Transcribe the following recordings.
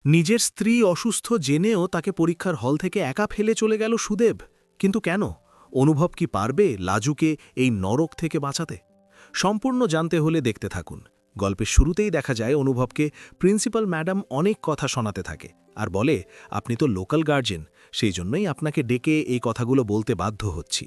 নিজের স্ত্রী অসুস্থ জেনেও তাকে পরীক্ষার হল থেকে একা ফেলে চলে গেল সুদেব। কিন্তু কেন? অনুভব কি পারবে লাজুকে এই নরক থেকে বাঁচাতে? সম্পূর্ণ জানতে হলে দেখতে থাকুন। গল্পের শুরুতেই দেখা যায় অনুভবকে প্রিন্সিপাল ম্যাডাম অনেক কথা শোনাতে থাকে আর বলে, আপনি তো লোকাল গার্জেন, সেই জন্যই আপনাকে ডেকে এই কথাগুলো বলতে বাধ্য হচ্ছি।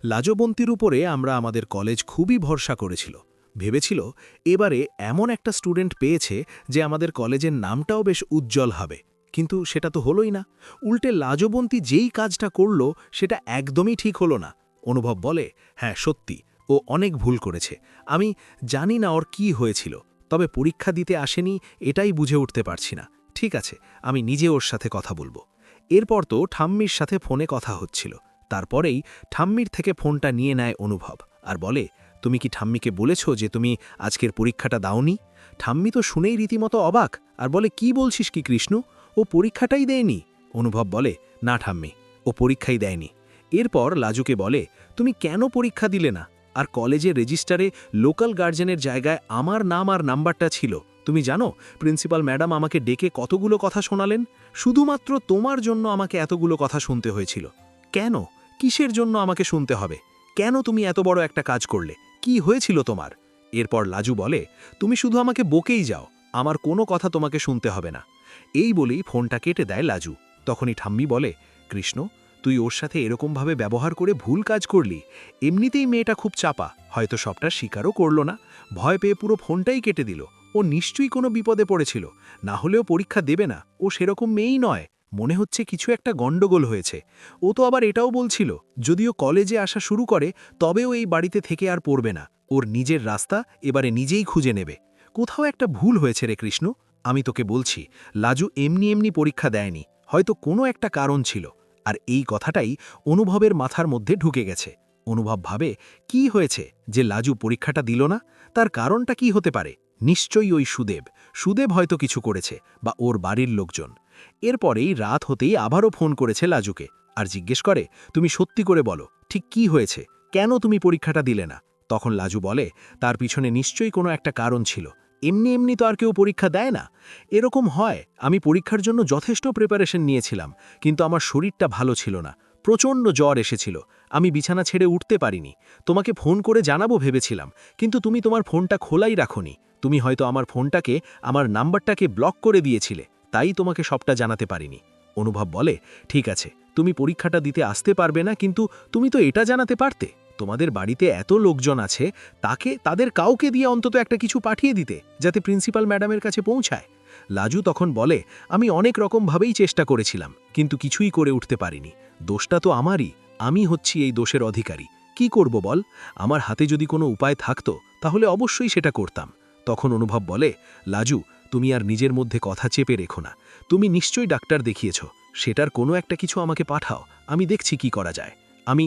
লাজবন্তীর উপরে আমরা আমাদের কলেজ খুবই ভরসা করেছিল, ভেবেছিল এবারে এমন একটা স্টুডেন্ট পেয়েছে যে আমাদের কলেজের নামটাও বেশ উজ্জ্বল হবে। কিন্তু সেটা তো হলোই না। উল্টে লাজবন্তী যেই কাজটা করল সেটা একদমই ঠিক হলো না। অনুভব বলে, হ্যাঁ সত্যি, ও অনেক ভুল করেছে। আমি জানি না ওর কি হয়েছিল, তবে পরীক্ষা দিতে আসেনি এটাই বুঝে উঠতে পারছি না। ঠিক আছে, আমি নিজে ওর সাথে কথা বলবো। এরপর তো ঠাম্মির সাথে ফোনে কথা হচ্ছিল। তারপরেই ঠাম্মির থেকে ফোনটা নিয়ে নেয় অনুভব আর বলে, তুমি কি ঠাম্মিকে বলেছ যে তুমি আজকের পরীক্ষাটা দাওনি? ঠাম্মি তো শুনেই রীতিমতো অবাক আর বলে, কি বলছিস কি কৃষ্ণ, ও পরীক্ষাটাই দেয়নি। অনুভব বলে, না ঠাম্মি, ও পরীক্ষাই দেয়নি। এরপর লাজুকে বলে, তুমি কেন পরীক্ষা দিলে না? আর কলেজের রেজিস্টারে লোকাল গার্জেনের জায়গায় আমার নাম আর নাম্বারটা ছিল। তুমি জানো প্রিন্সিপাল ম্যাডাম আমাকে ডেকে কতগুলো কথা শোনালেন? শুধুমাত্র তোমার জন্য আমাকে এতগুলো কথা শুনতে হয়েছিল। কেন? কিসের জন্য আমাকে শুনতে হবে? কেন তুমি এত বড় একটা কাজ করলে? কি হয়েছিল তোমার? এরপর লাজু বলে, তুমি শুধু আমাকে বকেই যাও, আমার কোনো কথা তোমাকে শুনতে হবে না। এই বলেই ফোনটা কেটে দেয় লাজু। তখনই ঠাম্মি বলে, কৃষ্ণ, তুই ওর সাথে এরকমভাবে ব্যবহার করে ভুল কাজ করলি। এমনিতেই মেয়েটা খুব চাপা, হয়তো সবটা স্বীকারও করল না, ভয় পেয়ে পুরো ফোনটাই কেটে দিল। ও নিশ্চয়ই কোনো বিপদে পড়েছিল, না হলেও পরীক্ষা দেবে না। ও সেরকম মেয়েই নয়। মনে হচ্ছে কিছু একটা গণ্ডগোল হয়েছে। ও তো আবার এটাও বলছিল, যদিও কলেজে আসা শুরু করে তবেও এই বাড়িতে থেকে আর পড়বে না। ওর নিজের রাস্তা এবারে নিজেই খুঁজে নেবে। কোথাও একটা ভুল হয়েছে রে কৃষ্ণ। আমি তোকে বলছি, লাজু এমনি এমনি পরীক্ষা দেয়নি, হয়তো কোনো একটা কারণ ছিল। আর এই কথাটাই অনুভবের মাথার মধ্যে ঢুকে গেছে। অনুভব ভাবে, কি হয়েছে যে লাজু পরীক্ষাটা দিল না? তার কারণটা কি হতে পারে? নিশ্চয়ই ওই সুদেব। সুদেব হয়তো কিছু করেছে, বা ওর বাড়ির লোকজন। এরপরেই রাত হতেই আবারও ফোন করেছে লাজুকে আর জিজ্ঞেস করে, তুমি সত্যি করে বলো, ঠিক কি হয়েছে? কেন তুমি পরীক্ষাটা দিলে না? তখন লাজু বলে, তার পিছনে নিশ্চয়ই কোনো একটা কারণ ছিল। এমনি এমনি তো আর কেউ পরীক্ষা দেয় না। এরকম হয়, আমি পরীক্ষার জন্য যথেষ্ট প্রিপারেশন নিয়েছিলাম, কিন্তু আমার শরীরটা ভালো ছিল না, প্রচণ্ড জ্বর এসেছিল। আমি বিছানা ছেড়ে উঠতে পারিনি। তোমাকে ফোন করে জানাবো ভেবেছিলাম, কিন্তু তুমি তোমার ফোনটা খোলাই রাখোনি। তুমি হয়তো আমার ফোনটাকে, আমার নাম্বারটাকে ব্লক করে দিয়েছিলে, তাই তোমাকে সবটা জানাতে পারিনি। অনুভব বলে, ঠিক আছে, তুমি পরীক্ষাটা দিতে আসতে পারবে না, কিন্তু তুমি তো এটা জানাতে পারতে। তোমাদের বাড়িতে এত লোকজন আছে, তাদের কাউকে দিয়ে অন্তত একটা কিছু পাঠিয়ে দিতে, যাতে প্রিন্সিপাল ম্যাডামের কাছে পৌঁছায়। লাজু তখন বলে, আমি অনেক রকমভাবেই চেষ্টা করেছিলাম, কিন্তু কিছুই করে উঠতে পারিনি। দোষটা তো আমারই, আমি হচ্ছি এই দোষের অধিকারী। কি করব বল? আমার হাতে যদি কোনো উপায় থাকতো তাহলে অবশ্যই সেটা করতাম। তখন অনুভব বলে, লাজু, তুমি আর নিজের মধ্যে কথা চেপে রেখো না। তুমি নিশ্চয়ই ডাক্তার দেখিয়েছ, সেটার কোনো একটা কিছু আমাকে পাঠাও, আমি দেখছি কি করা যায়। আমি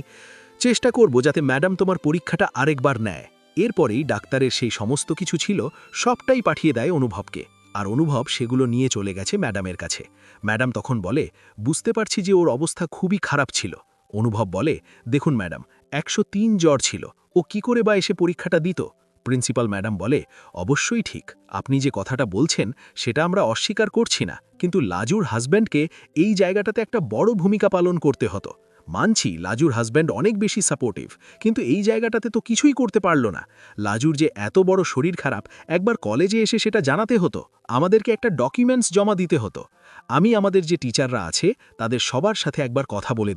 চেষ্টা করব যাতে ম্যাডাম তোমার পরীক্ষাটা আরেকবার নেয়। এরপরেই ডাক্তারের সেই সমস্ত কিছু ছিল সবটাই পাঠিয়ে দেয় অনুভবকে, আর অনুভব সেগুলো নিয়ে চলে গেছে ম্যাডামের কাছে। ম্যাডাম তখন বলে, বুঝতে পারছি যে ওর অবস্থা খুবই খারাপ ছিল। অনুভব বলে, দেখুন ম্যাডাম, 103 জ্বর ছিল, ও কি করে বা এসে পরীক্ষাটা দিত? প্রিন্সিপাল ম্যাডাম বলে, অবশ্যই ঠিক, আপনি যে কথাটা বলছেন সেটা আমরা অস্বীকার করছি না, কিন্তু লাজুর হাজব্যান্ডকে এই জায়গাটাতে একটা বড় ভূমিকা পালন করতে হতো। মানছি লাজুর হাজব্যান্ড অনেক বেশি সাপোর্টিভ, কিন্তু এই জায়গাটাতে তো কিছুই করতে পারল না। লাজুর যে এত বড় শরীর খারাপ, একবার কলেজে এসে সেটা জানাতে হতো, আমাদেরকে একটা ডকুমেন্টস জমা দিতে হতো। আমি আমাদের যে টিচাররা আছে তাদের সবার সাথে একবার কথা বলে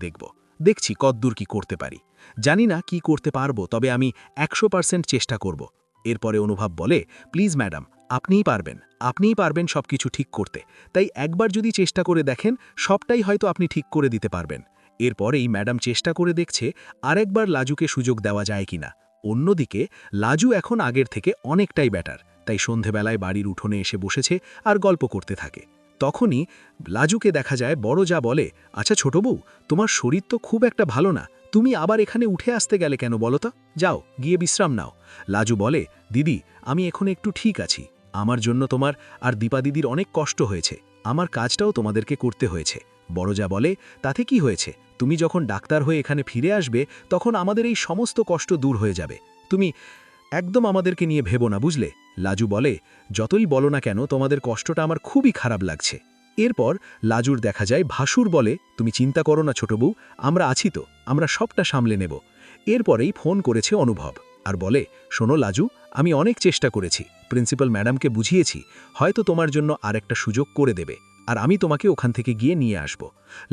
দেখছি কতদূর কি করতে পারি। জানি না কি করতে পারবো, তবে আমি 100% চেষ্টা করব। এরপরে অনুভব বলে, প্লিজ ম্যাডাম, আপনিই পারবেন সবকিছু ঠিক করতে, তাই একবার যদি চেষ্টা করে দেখেন, সবটাই হয়তো আপনি ঠিক করে দিতে পারবেন। এরপরেই ম্যাডাম চেষ্টা করে দেখছে আরেকবার লাজুকে সুযোগ দেওয়া যায় কিনা। অন্যদিকে লাজু এখন আগের থেকে অনেকটাই বেটার, তাই সন্ধেবেলায় বাড়ির উঠোনে এসে বসেছে আর গল্প করতে থাকে। তখনই লাজুকে দেখা যায় বড় যা বলে, আচ্ছা ছোট বউ, তোমার শরীর তো খুব একটা ভালো না, তুমি আবার এখানে উঠে আসতে গেলে কেন বলো তো? যাও গিয়ে বিশ্রাম নাও। লাজু বলে, দিদি, আমি এখন একটু ঠিক আছি। আমার জন্য তোমার আর দীপা দিদির অনেক কষ্ট হয়েছে, আমার কাজটাও তোমাদেরকে করতে হয়েছে। বড় যা বলে, তাতে কি হয়েছে? তুমি যখন ডাক্তার হয়ে এখানে ফিরে আসবে তখন আমাদের এই সমস্ত কষ্ট দূর হয়ে যাবে। তুমি একদম আমাদেরকে নিয়ে ভেবো না, বুঝলে? লাজু বলে, যতই বলো না কেন, তোমাদের কষ্টটা আমার খুবই খারাপ লাগছে। এরপর লাজুর দেখা যায় ভাসুর বলে, তুমি চিন্তা করো না ছোট বউ, আমরা আছি তো, আমরা সবটা সামলে নেব। এরপরেই ফোন করেছে অনুভব আর বলে, শোনো লাজু, আমি অনেক চেষ্টা করেছি, প্রিন্সিপাল ম্যাডামকে বুঝিয়েছি, হয়তো তোমার জন্য আরেকটা সুযোগ করে দেবে, আর আমি তোমাকে ওখান থেকে গিয়ে নিয়ে আসব।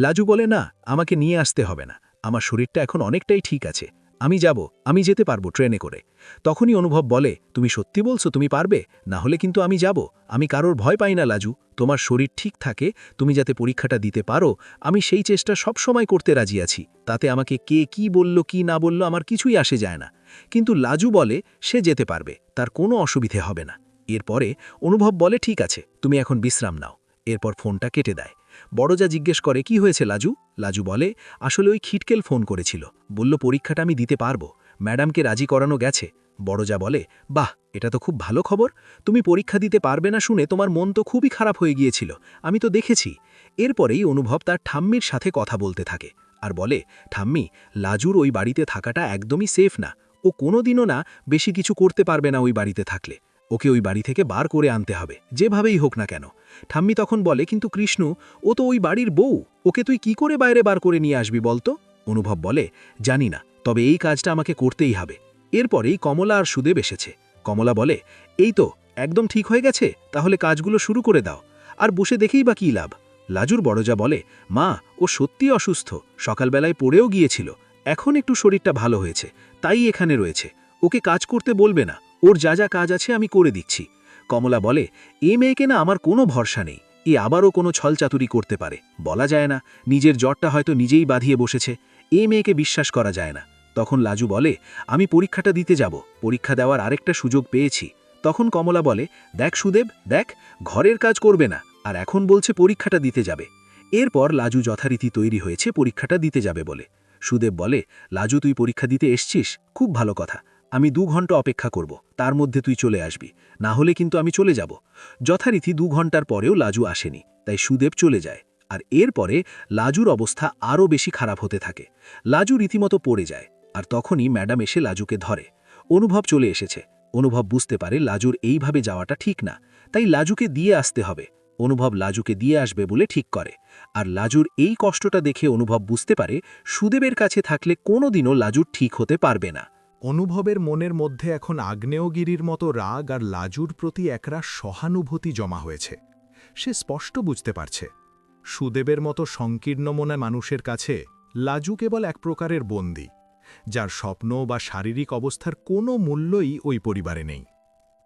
লাজু বলে, না, আমাকে নিয়ে আসতে হবে না, আমার শরীরটা এখন অনেকটাই ঠিক আছে, আমি যাব, আমি যেতে পারবো ট্রেনে করে। তখনই অনুভব বলে, তুমি সত্যি বলছো তুমি পারবে? না হলে কিন্তু আমি যাব, আমি কারোর ভয় পাই না লাজু, তোমার শরীর ঠিক থাকে, তুমি যাতে পরীক্ষাটা দিতে পারো, আমি সেই চেষ্টা সব সময় করতে রাজি আছি, তাতে আমাকে কে কি বলল কি না বলল আমার কিছুই আসে যায় না। কিন্তু লাজু বলে সে যেতে পারবে, তার কোনো অসুবিধে হবে না। এরপরে অনুভব বলে, ঠিক আছে, তুমি এখন বিশ্রাম নাও। এরপর ফোনটা কেটে দেয়। বড়জা জিজ্ঞেস করে, কি হয়েছে লাজু? লাজু বলে, আসলে ওই খিটকেল ফোন করেছিল, বলল পরীক্ষাটা আমি দিতে পারবো, ম্যাডামকে রাজি করানো গেছে। বড়জা বলে, বাহ, এটা তো খুব ভালো খবর, তুমি পরীক্ষা দিতে পারবে না শুনে তোমার মন তো খুবই খারাপ হয়ে গিয়েছিল, আমি তো দেখেছি। এরপরেই অনুভব তার ঠাম্মির সাথে কথা বলতে থাকে আর বলে, ঠাম্মি, লাজুর ওই বাড়িতে থাকাটা একদমই সেফ না, ও কোনোদিনও না বেশি কিছু করতে পারবে না ওই বাড়িতে থাকলে, ওকে ওই বাড়ি থেকে বার করে আনতে হবে, যেভাবেই হোক না কেন। ঠাম্মি তখন বলে, কিন্তু কৃষ্ণু, ও তো ওই বাড়ির বউ, ওকে তুই কি করে বাইরে বার করে নিয়ে আসবি বলতো? অনুভব বলে, জানি না, তবে এই কাজটা আমাকে করতেই হবে। এরপরেই কমলা আর সুদেব এসেছে। কমলা বলে, এই তো একদম ঠিক হয়ে গেছে, তাহলে কাজগুলো শুরু করে দাও, আর বসে দেখেই বা কী লাভ? লাজুর বড়জা বলে, মা, ও সত্যি অসুস্থ, সকালবেলায় পড়েও গিয়েছিল, এখন একটু শরীরটা ভালো হয়েছে, তাই এখানে রয়েছে, ওকে কাজ করতে বলবে না, ওর যা যা কাজ আছে আমি করে দিচ্ছি। কমলা বলে, এ মেয়েকে না আমার কোনো ভরসা নেই, এ আবারও কোনো ছলচাতুরি করতে পারে, বলা যায় না, নিজের জ্বরটা হয়তো নিজেই বাঁধিয়ে বসেছে, এ মেয়েকে বিশ্বাস করা যায় না। তখন লাজু বলে, আমি পরীক্ষাটা দিতে যাব, পরীক্ষা দেওয়ার আরেকটা সুযোগ পেয়েছি। তখন কমলা বলে, দেখ সুদেব, দেখ, ঘরের কাজ করবে না, আর এখন বলছে পরীক্ষাটা দিতে যাবে। এরপর লাজু যথারীতি তৈরি হয়েছে পরীক্ষাটা দিতে যাবে বলে। সুদেব বলে, লাজু, তুই পরীক্ষা দিতে এসছিস, খুব ভালো কথা, আমি 2 ঘন্টা অপেক্ষা করব, তার মধ্যে তুই চলে আসবি, না হলে কিন্তু আমি চলে যাব। যথারীতি 2 ঘন্টার পরেও লাজু আসেনি, তাই সুদেব চলে যায়। আর এরপরে লাজুর অবস্থা আরও বেশি খারাপ হতে থাকে। লাজু রীতিমতো পড়ে যায়, আর তখনই ম্যাডাম এসে লাজুকে ধরে। অনুভব চলে এসেছে। অনুভব বুঝতে পারে লাজুর এইভাবে যাওয়াটা ঠিক না, তাই লাজুকে দিয়ে আসতে হবে। অনুভব লাজুকে দিয়ে আসবে বলে ঠিক করে। আর লাজুর এই কষ্টটা দেখে অনুভব বুঝতে পারে সুদেবের কাছে থাকলে কোনোদিনও লাজুর ঠিক হতে পারবে না। অনুভবের মনের মধ্যে এখন আগ্নেয়গিরির মতো রাগ আর লাজুর প্রতি একরাশ সহানুভূতি জমা হয়েছে। সে স্পষ্ট বুঝতে পারছে, সুদেবের মতো সংকীর্ণ মনা মানুষের কাছে লাজু কেবল এক প্রকারের বন্দী, যার স্বপ্ন বা শারীরিক অবস্থার কোনো মূল্যই ওই পরিবারে নেই।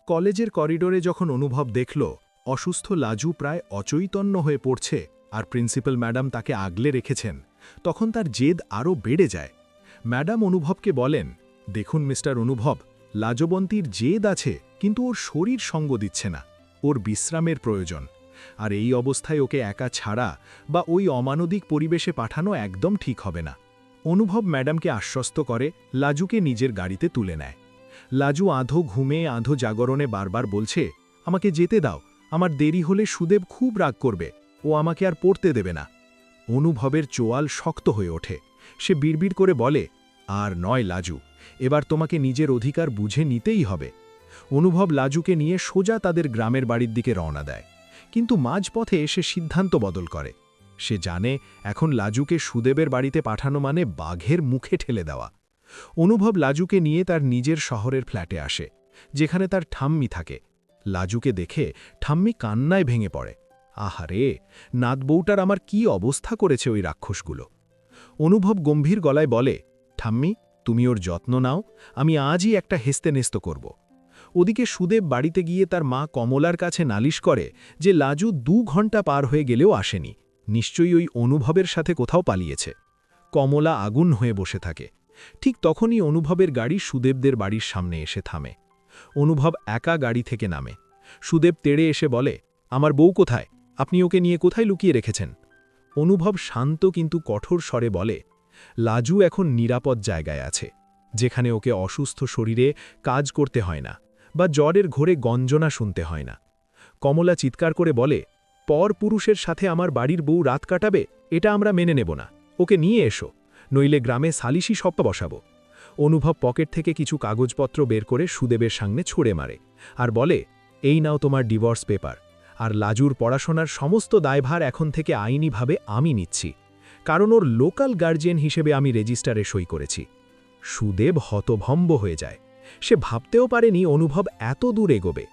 কলেজের করিডোরে যখন অনুভব দেখল অসুস্থ লাজু প্রায় অচৈতন্য হয়ে পড়ছে আর প্রিন্সিপাল ম্যাডাম তাকে আগলে রেখেছেন, তখন তার জেদ আরও বেড়ে যায়। ম্যাডাম অনুভবকে বলেন, দেখুন মিস্টার অনুভব, লাজবন্তীর জেদ আছে, কিন্তু ওর শরীর সঙ্গ দিচ্ছে না, ওর বিশ্রামের প্রয়োজন, আর এই অবস্থায় ওকে একা ছাড়া বা ওই অমানবিক পরিবেশে পাঠানো একদম ঠিক হবে না। অনুভব ম্যাডামকে আশ্বস্ত করে লাজুকে নিজের গাড়িতে তুলে নেয়। লাজু আধো ঘুমে আধো জাগরণে বারবার বলছে, আমাকে যেতে দাও, আমার দেরি হলে সুদেব খুব রাগ করবে, ও আমাকে আর পড়তে দেবে না। অনুভবের চোয়াল শক্ত হয়ে ওঠে। সে বিড়বিড় করে বলে, আর নয় লাজু, এবার তোমাকে নিজের অধিকার বুঝে নিতেই হবে। অনুভব লাজুকে নিয়ে সোজা তাদের গ্রামের বাড়ির দিকে রওনা দেয়, কিন্তু মাঝপথে সে সিদ্ধান্ত বদল করে। সে জানে এখন লাজুকে সুদেবের বাড়িতে পাঠানো মানে বাঘের মুখে ঠেলে দেওয়া। অনুভব লাজুকে নিয়ে তার নিজের শহরের ফ্ল্যাটে আসে, যেখানে তার ঠাম্মি থাকে। লাজুকে দেখে ঠাম্মি কান্নায় ভেঙে পড়ে। আহারে, নাতবউটার আমার কি অবস্থা করেছে ওই রাক্ষসগুলো। অনুভব গম্ভীর গলায় বলে, ঠাম্মি, তুমি ওর যত্ন নাও, আমি আজই একটা হেস্তেনেস্ত করব। ওদিকে সুদেব বাড়িতে গিয়ে তার মা কমলার কাছে নালিশ করে যে লাজু 2 ঘন্টা পার হয়ে গেলেও আসেনি, নিশ্চয়ই ওই অনুভবের সাথে কোথাও পালিয়েছে। কমলা আগুন হয়ে বসে থাকে। ঠিক তখনই অনুভবের গাড়ি সুদেবদের বাড়ির সামনে এসে থামে। অনুভব একা গাড়ি থেকে নামে। সুদেব তেড়ে এসে বলে, আমার বউ কোথায়? আপনি ওকে নিয়ে কোথায় লুকিয়ে রেখেছেন? অনুভব শান্ত কিন্তু কঠোর স্বরে বলে, লাজু এখন নিরাপদ জায়গায় আছে, যেখানে ওকে অসুস্থ শরীরে কাজ করতে হয় না বা জ্বরের ঘোরে গঞ্জনা শুনতে হয় না। কমলা চিৎকার করে বলে, পর পুরুষের সাথে আমার বাড়ির বউ রাত কাটাবে, এটা আমরা মেনে নেব না, ওকে নিয়ে এসো, নইলে গ্রামে সালিশি সপ্পা বসাবো। অনুভব পকেট থেকে কিছু কাগজপত্র বের করে সুদেবের সামনে ছুঁড়ে মারে আর বলে, এই নাও তোমার ডিভোর্স পেপার, আর লাজুর পড়াশোনার সমস্ত দায়ভার এখন থেকে আইনিভাবে আমি নিচ্ছি, কারণ ওর লোকাল গার্জিয়ান হিসেবে আমি রেজিস্টারে সই করেছি। সুদেব হতভম্ব হয়ে যায়। সে ভাবতেও পারেনি অনুভব এত দূর এগোবে।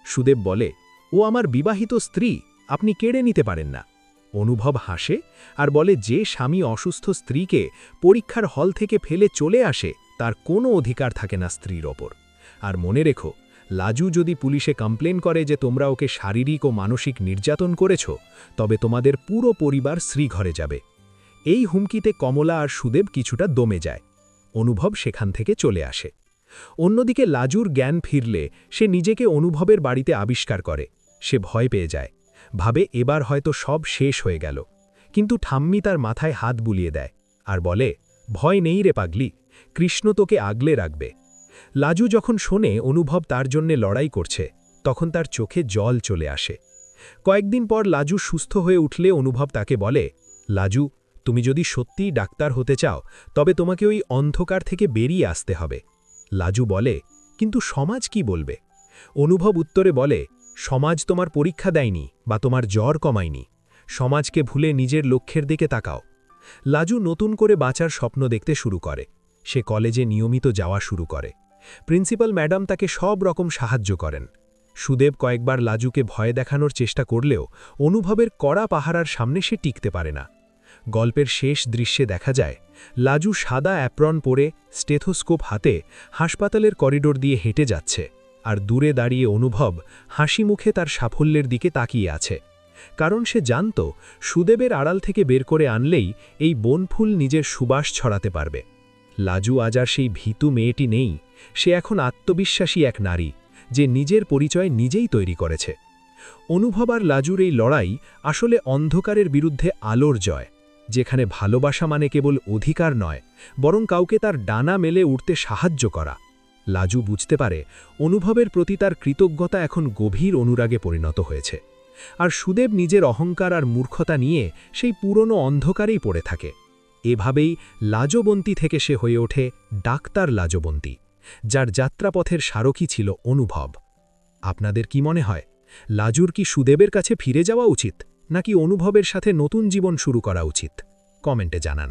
সুদেব বলে, ও আমার বিবাহিত স্ত্রী, আপনি কেড়ে নিতে পারেন না। অনুভব হাসে আর বলে, যে স্বামী অসুস্থ স্ত্রীকে পরীক্ষার হল থেকে ফেলে চলে আসে তার কোনো অধিকার থাকে না স্ত্রীর ওপর। আর মনে রেখো, লাজু যদি পুলিশে কমপ্লেন করে যে তোমরা ওকে শারীরিক ও মানসিক নির্যাতন করেছ, তবে তোমাদের পুরো পরিবার শ্রীঘরে যাবে। এই হুমকিতে কমলা আর সুদেব কিছুটা দমে যায়। অনুভব সেখান থেকে চলে আসে। অন্যদিকে লাজুর জ্ঞান ফিরলে সে নিজেকে অনুভবের বাড়িতে আবিষ্কার করে। সে ভয় পেয়ে যায়, ভাবে এবার হয়তো সব শেষ হয়ে গেল। কিন্তু ঠাম্মি তার মাথায় হাত বুলিয়ে দেয় আর বলে, ভয় নেই রে পাগলি, কৃষ্ণ তোকে আগলে রাখবে। লাজু যখন শোনে অনুভব তার জন্যে লড়াই করছে, তখন তার চোখে জল চলে আসে। কয়েকদিন পর লাজু সুস্থ হয়ে উঠলে অনুভব তাকে বলে, লাজু, তুমি যদি সত্যিই ডাক্তার হতে চাও তবে তোমাকে ওই অন্ধকার থেকে বেরিয়ে আসতে হবে। লাজু বলে, কিন্তু সমাজ কি বলবে? অনুভব উত্তরে বলে, সমাজ তোমার পরীক্ষা দেয়নি বা তোমার জ্বর কমায়নি। সমাজকে ভুলে নিজের লক্ষ্যের দিকে তাকাও। লাজু নতুন করে বাঁচার স্বপ্ন দেখতে শুরু করে। সে কলেজে নিয়মিত যাওয়া শুরু করে। প্রিন্সিপাল ম্যাডাম তাকে সব রকম সাহায্য করেন। সুদেব কয়েকবার লাজুকে ভয় দেখানোর চেষ্টা করলেও অনুভবের কড়া পাহারার সামনে সে টিকতে পারে না। গল্পের শেষ দৃশ্যে দেখা যায়, লাজু সাদা অ্যাপ্রন পরে স্টেথোস্কোপ হাতে হাসপাতালের করিডোর দিয়ে হেঁটে যাচ্ছে, আর দূরে দাঁড়িয়ে অনুভব হাসি মুখে তার সাফল্যের দিকে তাকিয়ে আছে। কারণ সে জানত, সুদেবের আড়াল থেকে বের করে আনলেই এই বনফুল নিজের সুবাস ছড়াতে পারবে। লাজু আজ আর সেই ভীতু মেয়েটি নেই। সে এখন আত্মবিশ্বাসী এক নারী, যে নিজের পরিচয় নিজেই তৈরি করেছে। অনুভব আর লাজুর এই লড়াই আসলে অন্ধকারের বিরুদ্ধে আলোর জয়, যেখানে ভালোবাসা মানে কেবল অধিকার নয়, বরং কাউকে তার ডানা মেলে উঠতে সাহায্য করা। লাজু বুঝতে পারে অনুভবের প্রতি তার কৃতজ্ঞতা এখন গভীর অনুরাগে পরিণত হয়েছে। আর সুদেব নিজের অহংকার আর মূর্খতা নিয়ে সেই পুরনো অন্ধকারেই পড়ে থাকে। এভাবেই লাজবন্তী থেকে সে হয়ে ওঠে ডাক্তার লাজবন্তী, যার যাত্রাপথের সারথি ছিল অনুভব। আপনাদের কি মনে হয়, লাজুর কি সুদেবের কাছে ফিরে যাওয়া উচিত, নাকি অনুভবের সাথে নতুন জীবন শুরু করা উচিত? কমেন্টে জানান।